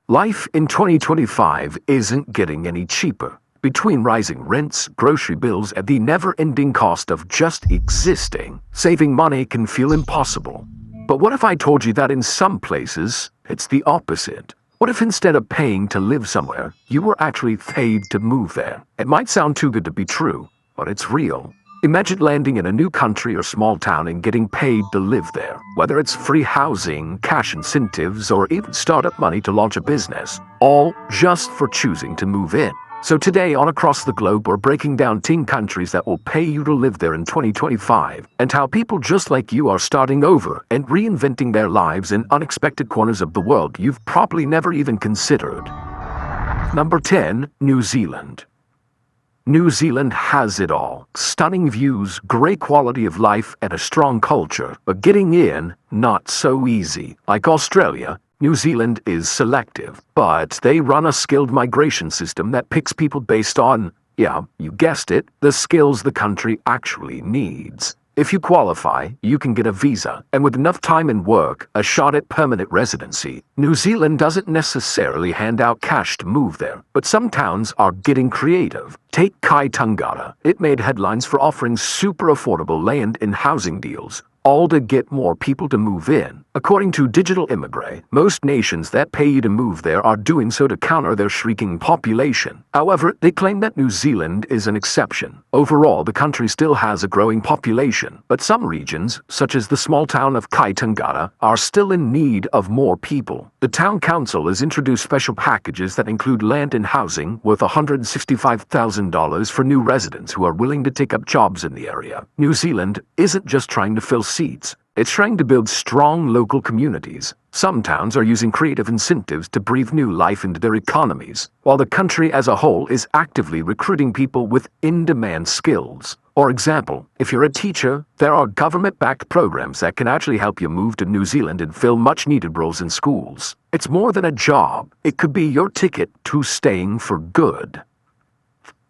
Life in 2025 isn't getting any cheaper. Between rising rents, grocery bills, and the never-ending cost of just existing, saving money can feel impossible. But what if I told you that in some places, it's the opposite? What if instead of paying to live somewhere, you were actually paid to move there? It might sound too good to be true, but it's real. Imagine landing in a new country or small town and getting paid to live there, whether it's free housing, cash incentives, or even startup money to launch a business, all just for choosing to move in. So today on Across the Globe, we're breaking down 10 countries that will pay you to live there in 2025, and how people just like you are starting over and reinventing their lives in unexpected corners of the world you've probably never even considered. Number 10, New Zealand. New Zealand has it all. Stunning views, great quality of life, and a strong culture. But getting in, not so easy. Like Australia, New Zealand is selective. But they run a skilled migration system that picks people based on, yeah, you guessed it, the skills the country actually needs. If you qualify, you can get a visa, and with enough time and work, a shot at permanent residency. New Zealand doesn't necessarily hand out cash to move there, but some towns are getting creative. Take Kaitangata. It made headlines for offering super affordable land and housing deals, all to get more people to move in. According to Digital Immigrant, most nations that pay you to move there are doing so to counter their shrinking population. However, they claim that New Zealand is an exception. Overall, the country still has a growing population, but some regions, such as the small town of Kaitangata, are still in need of more people. The town council has introduced special packages that include land and housing worth $165,000 for new residents who are willing to take up jobs in the area. New Zealand isn't just trying to fill seats. It's trying to build strong local communities. Some towns are using creative incentives to breathe new life into their economies, while the country as a whole is actively recruiting people with in-demand skills. For example, if you're a teacher, there are government-backed programs that can actually help you move to New Zealand and fill much-needed roles in schools. It's more than a job. It could be your ticket to staying for good.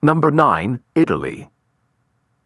Number 9, Italy.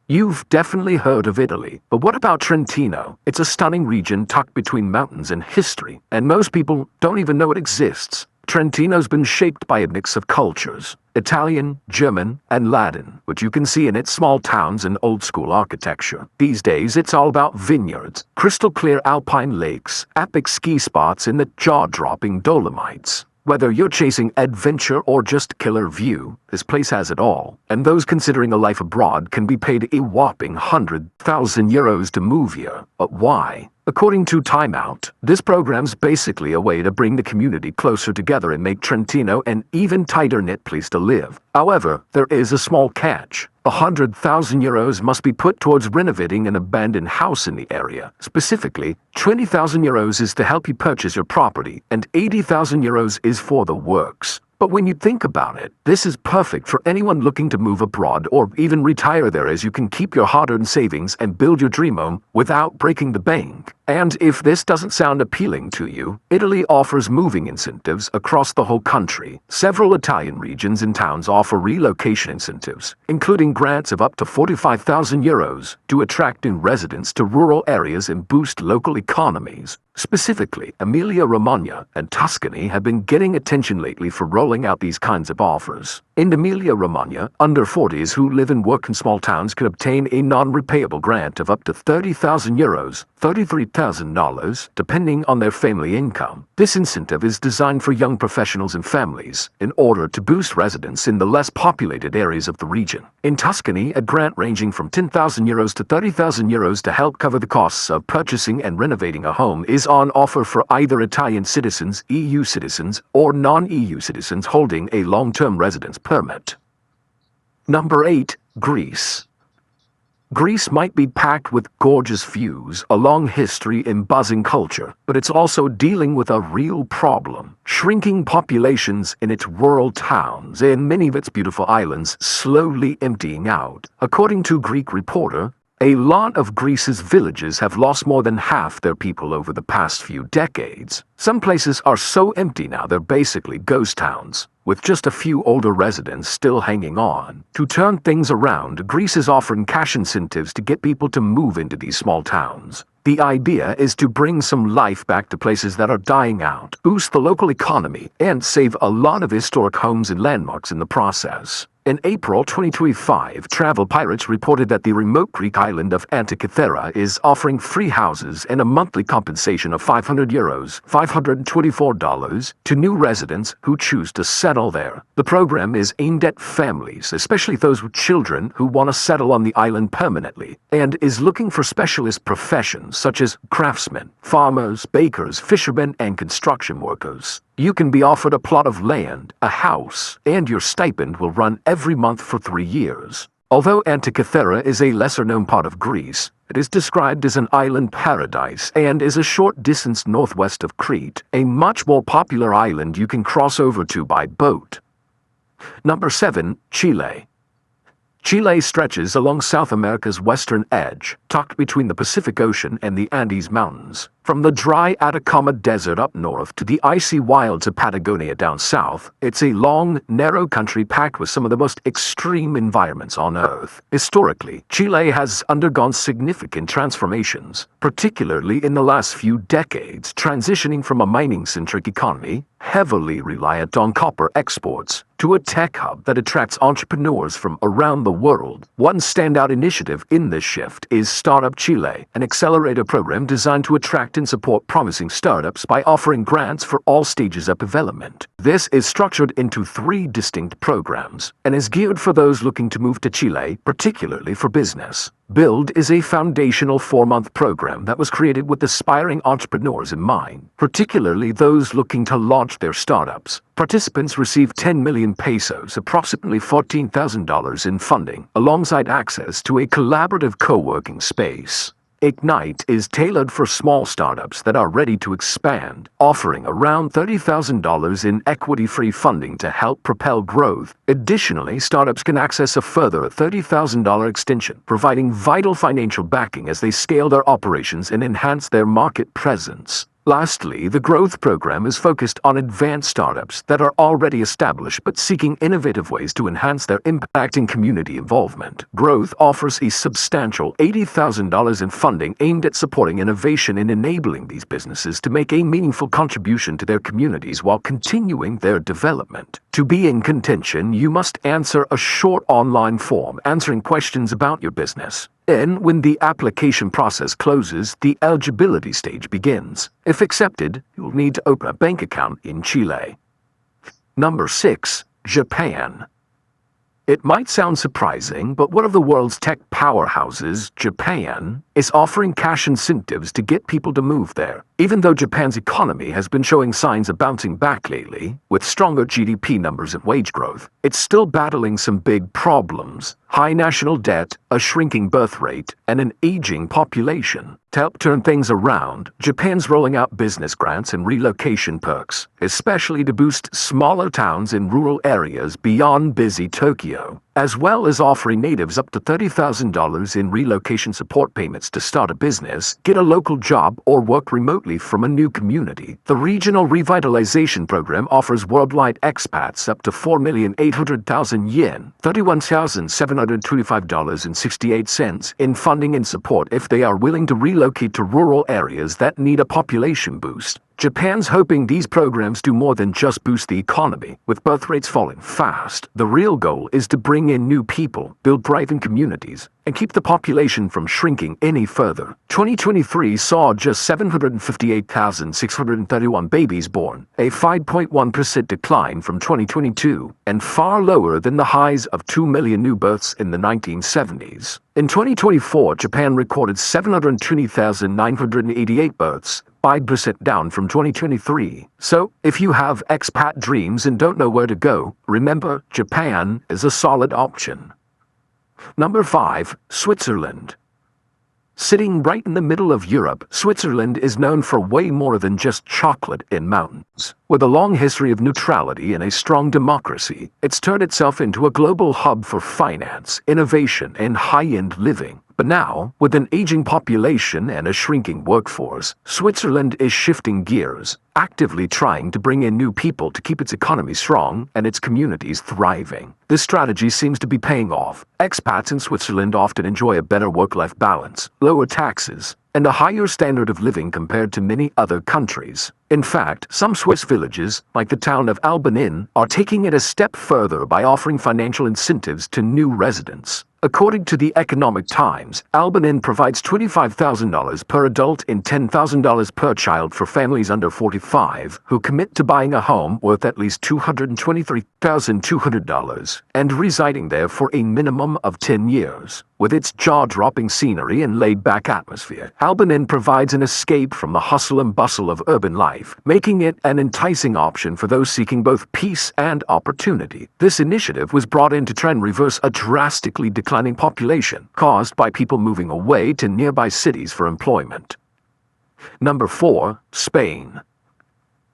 You've definitely heard of Italy, but what about Trentino? It's a stunning region tucked between mountains and history, and most people don't even know it exists. Trentino's been shaped by a mix of cultures, Italian, German, and Latin, which you can see in its small towns and old-school architecture. These days, it's all about vineyards, crystal-clear alpine lakes, epic ski spots, and the jaw-dropping Dolomites. Whether you're chasing adventure or just killer view, this place has it all, and those considering a life abroad can be paid a whopping €100,000 to move here. But why? According to Time Out, this program's basically a way to bring the community closer together and make Trentino an even tighter-knit place to live. However, there is a small catch. €100,000 must be put towards renovating an abandoned house in the area. Specifically, €20,000 is to help you purchase your property, and €80,000 is for the works. But when you think about it, this is perfect for anyone looking to move abroad or even retire there, as you can keep your hard-earned savings and build your dream home without breaking the bank. And if this doesn't sound appealing to you, Italy offers moving incentives across the whole country. Several Italian regions and towns offer relocation incentives, including grants of up to €45,000 to attract new residents to rural areas and boost local economies. Specifically, Emilia-Romagna and Tuscany have been getting attention lately for rolling out these kinds of offers. In Emilia-Romagna, under 40s who live and work in small towns could obtain a non-repayable grant of up to €30,000, $33,000, depending on their family income. This incentive is designed for young professionals and families in order to boost residents in the less populated areas of the region. In Tuscany, a grant ranging from €10,000 to €30,000 to help cover the costs of purchasing and renovating a home is on offer for either Italian citizens, EU citizens, or non-EU citizens holding a long-term residence permit. Number 8, Greece. Greece might be packed with gorgeous views, a long history, and buzzing culture, but it's also dealing with a real problem: shrinking populations in its rural towns and many of its beautiful islands slowly emptying out. According to Greek Reporter, a lot of Greece's villages have lost more than half their people over the past few decades. Some places are so empty now they're basically ghost towns, with just a few older residents still hanging on. To turn things around, Greece is offering cash incentives to get people to move into these small towns. The idea is to bring some life back to places that are dying out, boost the local economy, and save a lot of historic homes and landmarks in the process. In April 2025, Travel Pirates reported that the remote Greek island of Antikythera is offering free houses and a monthly compensation of €500, $524, to new residents who choose to settle there. The program is aimed at families, especially those with children who want to settle on the island permanently, and is looking for specialist professions such as craftsmen, farmers, bakers, fishermen, and construction workers. You can be offered a plot of land, a house, and your stipend will run every month for 3 years. Although Antikythera is a lesser-known part of Greece, it is described as an island paradise and is a short distance northwest of Crete, a much more popular island you can cross over to by boat. Number 7. Chile. Chile stretches along South America's western edge, tucked between the Pacific Ocean and the Andes Mountains. From the dry Atacama Desert up north to the icy wilds of Patagonia down south, it's a long, narrow country packed with some of the most extreme environments on Earth. Historically, Chile has undergone significant transformations, particularly in the last few decades, transitioning from a mining-centric economy, heavily reliant on copper exports, to a tech hub that attracts entrepreneurs from around the world. One standout initiative in this shift is Startup Chile, an accelerator program designed to attract and support promising startups by offering grants for all stages of development. This is structured into 3 distinct programs and is geared for those looking to move to Chile, particularly for business. Build is a foundational 4-month program that was created with aspiring entrepreneurs in mind, particularly those looking to launch their startups. Participants receive 10 million pesos, approximately $14,000 in funding, alongside access to a collaborative co-working space. Ignite is tailored for small startups that are ready to expand, offering around $30,000 in equity-free funding to help propel growth. Additionally, startups can access a further $30,000 extension, providing vital financial backing as they scale their operations and enhance their market presence. Lastly, the Growth Program is focused on advanced startups that are already established but seeking innovative ways to enhance their impact and community involvement. Growth offers a substantial $80,000 in funding aimed at supporting innovation and enabling these businesses to make a meaningful contribution to their communities while continuing their development. To be in contention, you must answer a short online form answering questions about your business. Then, when the application process closes, the eligibility stage begins. If accepted, you'll need to open a bank account in Chile. Number 6. Japan. It might sound surprising, but one of the world's tech powerhouses, Japan, is offering cash incentives to get people to move there. Even though Japan's economy has been showing signs of bouncing back lately, with stronger GDP numbers and wage growth, it's still battling some big problems: high national debt, a shrinking birth rate, and an aging population. To help turn things around, Japan's rolling out business grants and relocation perks, especially to boost smaller towns in rural areas beyond busy Tokyo, as well as offering natives up to $30,000 in relocation support payments to start a business, get a local job, or work remotely from a new community. The Regional Revitalization Program offers worldwide expats up to 4,800,000 yen, $31,725.68 in funding and support if they are willing to relocate to rural areas that need a population boost. Japan's hoping these programs do more than just boost the economy. With birth rates falling fast, the real goal is to bring in new people, build thriving communities, and keep the population from shrinking any further. 2023 saw just 758,631 babies born, a 5.1% decline from 2022, and far lower than the highs of 2 million new births in the 1970s. In 2024, Japan recorded 720,988 births, 5% down from 2023. So, if you have expat dreams and don't know where to go, remember, Japan is a solid option. Number 5. Switzerland. Sitting right in the middle of Europe, Switzerland is known for way more than just chocolate and mountains. With a long history of neutrality and a strong democracy, it's turned itself into a global hub for finance, innovation, and high-end living. But now, with an aging population and a shrinking workforce, Switzerland is shifting gears, actively trying to bring in new people to keep its economy strong and its communities thriving. This strategy seems to be paying off. Expats in Switzerland often enjoy a better work-life balance, lower taxes, and a higher standard of living compared to many other countries. In fact, some Swiss villages, like the town of Albanin, are taking it a step further by offering financial incentives to new residents. According to the Economic Times, Albanin provides $25,000 per adult and $10,000 per child for families under 45 who commit to buying a home worth at least $223,200 and residing there for a minimum of 10 years. With its jaw-dropping scenery and laid-back atmosphere, Albanin provides an escape from the hustle and bustle of urban life, making it an enticing option for those seeking both peace and opportunity. This initiative was brought in to try and reverse a drastically declining population caused by people moving away to nearby cities for employment. Number 4. Spain.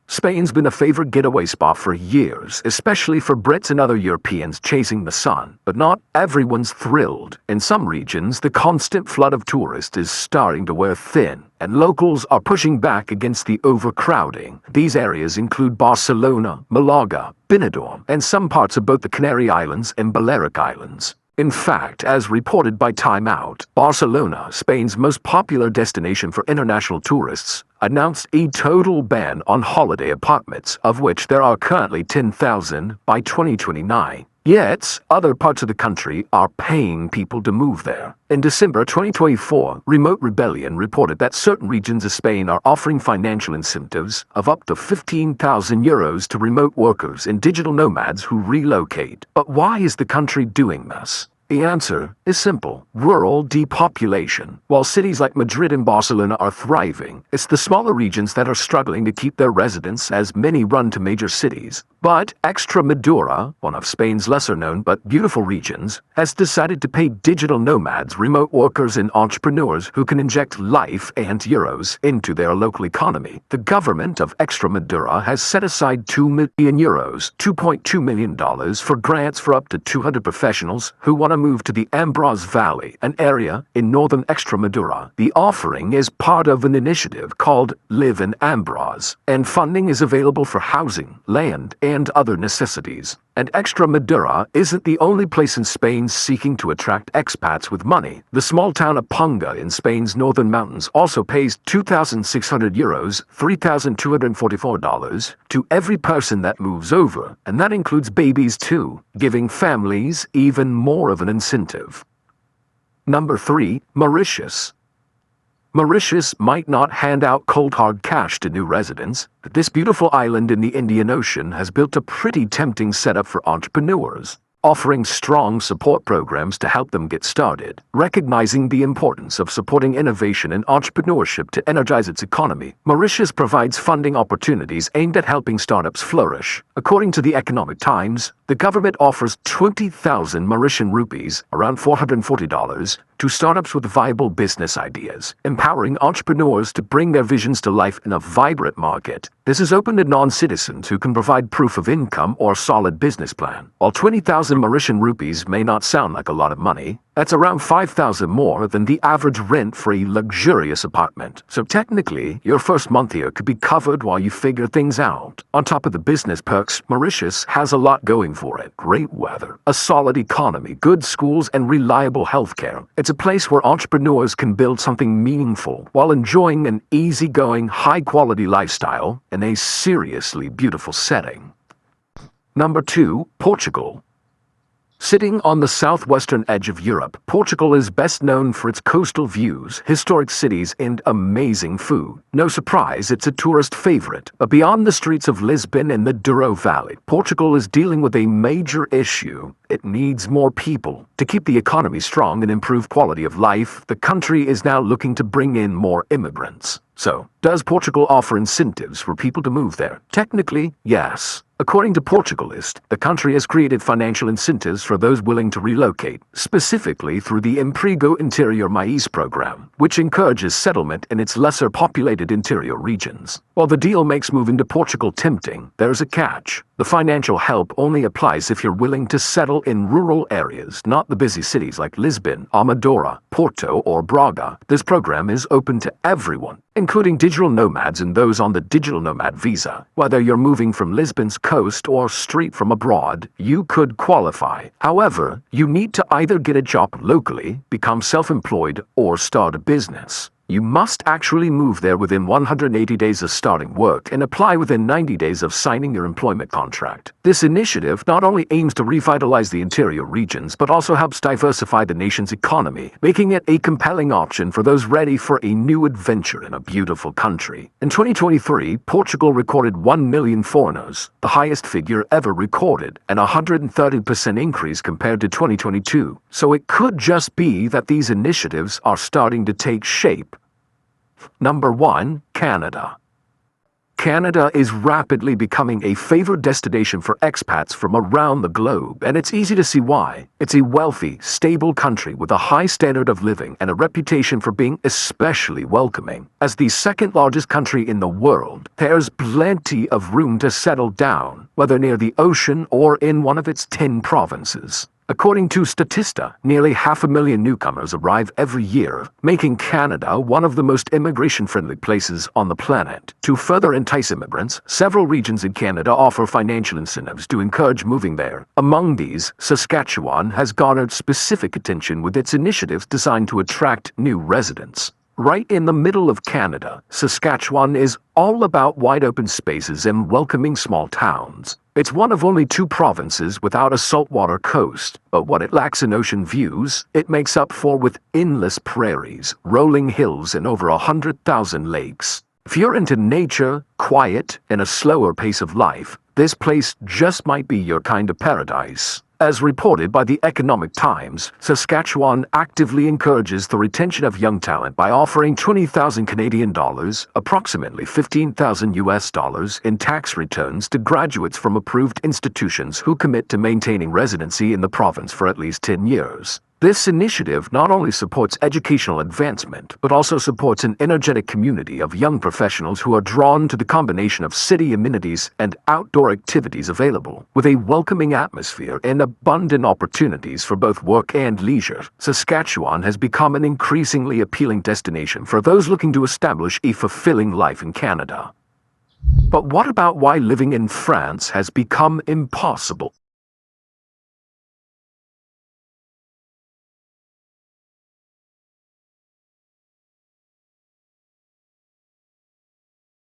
Spain's been a favorite getaway spot for years, especially for Brits and other Europeans chasing the sun. But not everyone's thrilled. In some regions, the constant flood of tourists is starting to wear thin, and locals are pushing back against the overcrowding. These areas include Barcelona, Malaga, Benidorm, and some parts of both the Canary Islands and Balearic Islands. In fact, as reported by Time Out, Barcelona, Spain's most popular destination for international tourists, announced a total ban on holiday apartments, of which there are currently 10,000 by 2029. Yet, other parts of the country are paying people to move there. In December 2024, Remote Rebellion reported that certain regions of Spain are offering financial incentives of up to €15,000 to remote workers and digital nomads who relocate. But why is the country doing this? The answer is simple: rural depopulation. While cities like Madrid and Barcelona are thriving, it's the smaller regions that are struggling to keep their residents, as many run to major cities. But Extremadura, one of Spain's lesser-known but beautiful regions, has decided to pay digital nomads, remote workers, and entrepreneurs who can inject life and euros into their local economy. The government of Extremadura has set aside €2 million, $2.2 million, for grants for up to 200 professionals who want to move to the Ambroz Valley, an area in northern Extremadura. The offering is part of an initiative called Live in Ambroz, and funding is available for housing, land, and other necessities. And Extremadura isn't the only place in Spain seeking to attract expats with money. The small town of Punga in Spain's northern mountains also pays €2,600, $3,244, to every person that moves over, and that includes babies too, giving families even more of an incentive. Number 3. Mauritius. Mauritius might not hand out cold hard cash to new residents, but this beautiful island in the Indian Ocean has built a pretty tempting setup for entrepreneurs, offering strong support programs to help them get started. Recognizing the importance of supporting innovation and entrepreneurship to energize its economy, Mauritius provides funding opportunities aimed at helping startups flourish. According to the Economic Times, the government offers 20,000 Mauritian rupees, around $440, to startups with viable business ideas, empowering entrepreneurs to bring their visions to life in a vibrant market. This is open to non-citizens who can provide proof of income or solid business plan. While 20,000 Mauritian rupees may not sound like a lot of money, that's around 5,000 more than the average rent for a luxurious apartment. So technically, your first month here could be covered while you figure things out. On top of the business perks, Mauritius has a lot going for it. Great weather, a solid economy, good schools, and reliable healthcare. It's a place where entrepreneurs can build something meaningful while enjoying an easygoing, high-quality lifestyle in a seriously beautiful setting. Number 2. Portugal. Sitting on the southwestern edge of Europe, Portugal is best known for its coastal views, historic cities, and amazing food. No surprise, it's a tourist favorite. But beyond the streets of Lisbon and the Douro Valley, Portugal is dealing with a major issue. It needs more people. To keep the economy strong and improve quality of life, the country is now looking to bring in more immigrants. So, does Portugal offer incentives for people to move there? Technically, yes. According to Portugalist, the country has created financial incentives for those willing to relocate, specifically through the Emprego Interior Mais program, which encourages settlement in its lesser populated interior regions. While the deal makes moving to Portugal tempting, there's a catch. The financial help only applies if you're willing to settle in rural areas, not the busy cities like Lisbon, Amadora, Porto, or Braga. This program is open to everyone, including digital nomads and those on the digital nomad visa. Whether you're moving from Lisbon's coast or straight from abroad, you could qualify. However, you need to either get a job locally, become self-employed, or start a business. You must actually move there within 180 days of starting work and apply within 90 days of signing your employment contract. This initiative not only aims to revitalize the interior regions, but also helps diversify the nation's economy, making it a compelling option for those ready for a new adventure in a beautiful country. In 2023, Portugal recorded 1 million foreigners, the highest figure ever recorded, and a 130% increase compared to 2022. So it could just be that these initiatives are starting to take shape. Number 1. Canada. Canada is rapidly becoming a favored destination for expats from around the globe, and it's easy to see why. It's a wealthy, stable country with a high standard of living and a reputation for being especially welcoming. As the second largest country in the world, there's plenty of room to settle down, whether near the ocean or in one of its 10 provinces. According to Statista, nearly 500,000 newcomers arrive every year, making Canada one of the most immigration-friendly places on the planet. To further entice immigrants, several regions in Canada offer financial incentives to encourage moving there. Among these, Saskatchewan has garnered specific attention with its initiatives designed to attract new residents. Right in the middle of Canada, Saskatchewan is all about wide-open spaces and welcoming small towns. It's one of only 2 provinces without a saltwater coast, but what it lacks in ocean views, it makes up for with endless prairies, rolling hills, and over 100,000 lakes. If you're into nature, quiet, and a slower pace of life, this place just might be your kind of paradise. As reported by the Economic Times, Saskatchewan actively encourages the retention of young talent by offering 20,000 Canadian dollars, approximately 15,000 US dollars, in tax returns to graduates from approved institutions who commit to maintaining residency in the province for at least 10 years. This initiative not only supports educational advancement, but also supports an energetic community of young professionals who are drawn to the combination of city amenities and outdoor activities available. With a welcoming atmosphere and abundant opportunities for both work and leisure, Saskatchewan has become an increasingly appealing destination for those looking to establish a fulfilling life in Canada. But what about why living in France has become impossible?